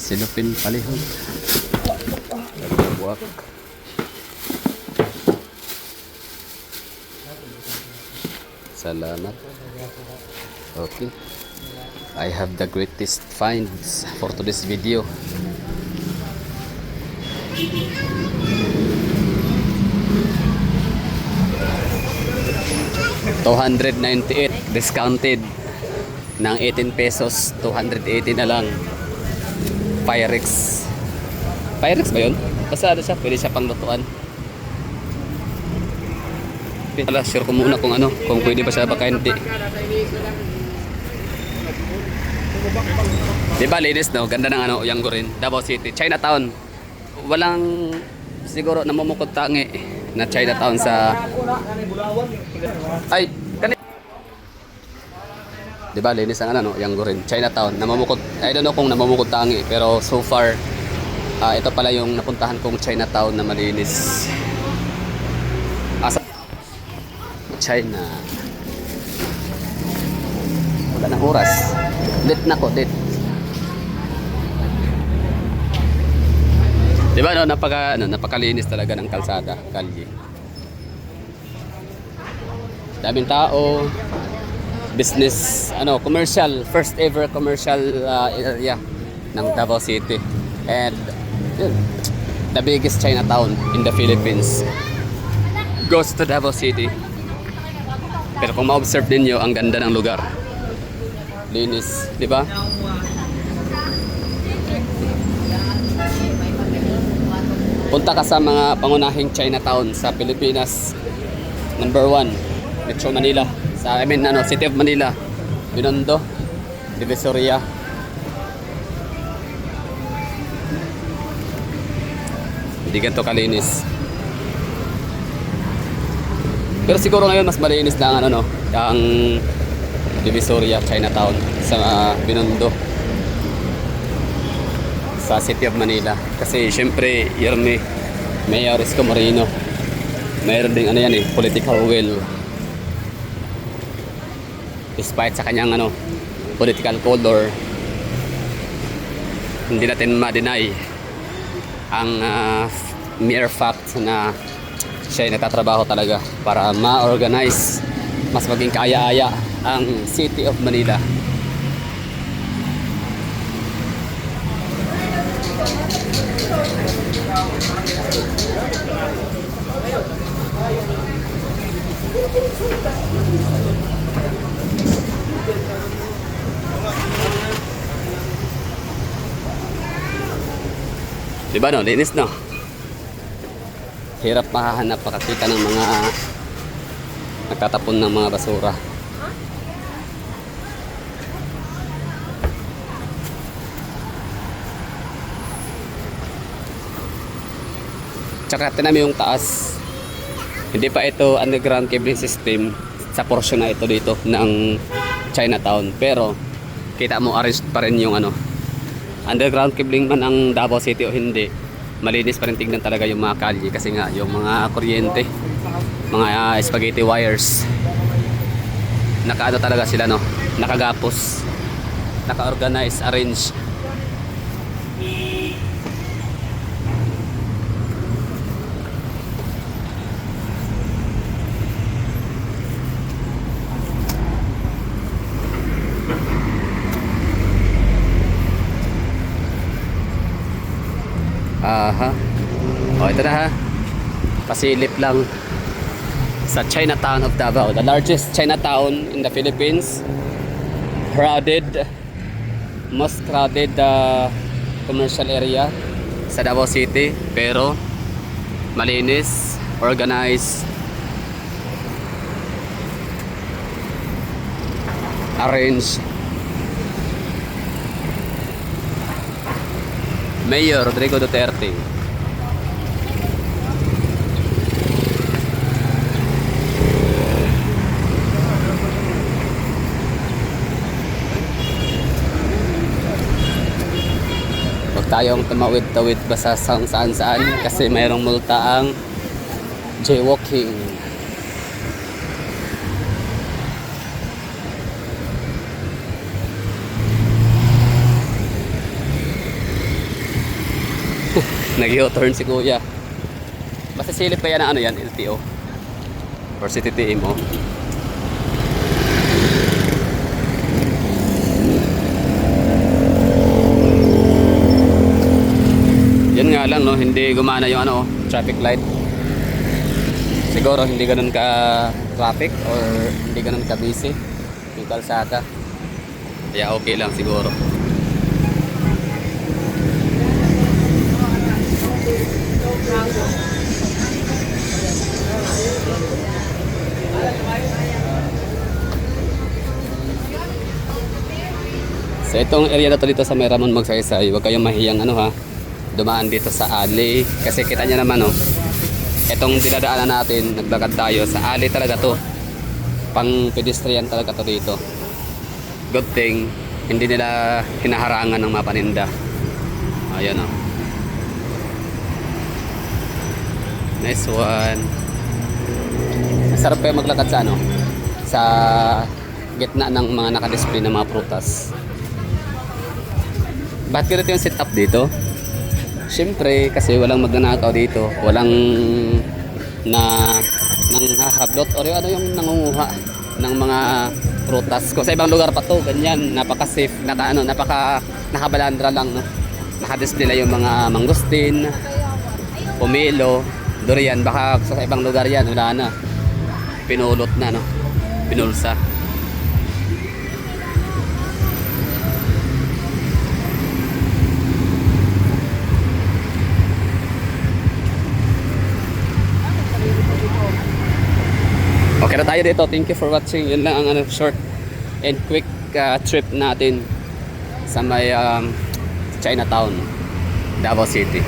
Silupin palihog. Nagbuwak. Salamat. Okay. I have the greatest finds for today's video. $298 discounted ng 18 pesos, 280 na lang. Pyrex. Pyrex ba yun? Basta ano siya, pwede siya panglutuan. Wala, sure ko muna kung ano, kung pwede ba siya baka hindi. Diba linis no? Ganda ng ano, Yango rin. Davao City, Chinatown. Walang siguro namumukod tangi na Chinatown sa ay kanina. Diba linis ang ano, Yango rin. Chinatown, namumukod. I don't know kung namumukod tangi pero so far ito pala yung napuntahan kong Chinatown na malinis. Asa China. Wala na oras. Late na ko, late. Diba no, napakalinis talaga ng kalsada, kalye. Daming tao. Business, commercial, first ever commercial area ng Davao City. And yun, the biggest Chinatown in the Philippines goes to Davao City. Pero kung ma-observe ninyo, ang ganda ng lugar. Linis, di ba? Punta ka sa mga pangunahing Chinatown sa Pilipinas. Number 1, Metro Manila. City of Manila. Binondo, Divisoria. Hindi ganito kalinis. Pero siguro ngayon mas malinis lang ang Divisoria, Chinatown sa Binondo, sa City of Manila. Kasi syempre Mayor Isko Moreno, mayroon ding political will. Despite sa kanyang political color, hindi natin ma-deny ang mere fact na siya ay nagtatrabaho talaga para ma-organize, mas maging kaaya-aya ang City of Manila. Diba no? Linis no? Hirap makahanap, makakita ng mga nagtatapon ng mga basura. Tsaka tinami yung taas. Hindi pa ito underground cabling system sa portion na ito dito ng Chinatown. Pero kita mo arranged pa rin yung underground cabling man ang Davao City o hindi, malinis pa rin tignan talaga yung mga kalye. Kasi nga yung mga kuryente, mga spaghetti wires, nakaano talaga sila nakagapos, naka-organize, arrange. Aha. O ito na ha. Pasilip lang. sa Chinatown of Davao, the largest Chinatown in the Philippines. Crowded, most crowded commercial area sa Davao City, pero malinis, organized, arranged. Mayor Rodrigo Duterte. Huwag tayong tumawid-tawid basta saan-saan kasi mayroong multa ang jaywalking. Nag-u-turn si kuya. Basta silip kaya na ano yan, LTO or CTTM mo. Yan nga lang no, hindi gumana yung ano, traffic light. Siguro hindi ganun ka traffic or hindi ganun ka busy yung kalsada. Kaya okay lang siguro. So itong area na to dito sa May Ramon Magsaysay, huwag kayong mahiyang ano ha, dumaan dito sa alley kasi kita nyo naman oh, itong dinadaanan natin, naglakad tayo sa alley talaga to, pang pedestrian talaga to dito. Good thing hindi nila hinaharangan ng mga paninda. Ayan oh, nice one. Masarap kayo maglakad sa ano, sa gitna ng mga nakadisplay ng mga prutas. Bakit ganito yung setup dito? Siyempre, kasi walang magnanakaw dito. Walang nanghahablot or ano yung nangunguha ng mga prutas. Kung sa ibang lugar pa to, ganyan, napaka-safe, nakabalandra lang, no? Nakadisplay na yung mga mangustin, pomelo, durian. Baka sa ibang lugar yan, wala na. Pinulot na, no? Pinulsa. Okay na tayo dito. Thank you for watching. Yun lang ang ano, short and quick trip natin sa may Chinatown, Davao City.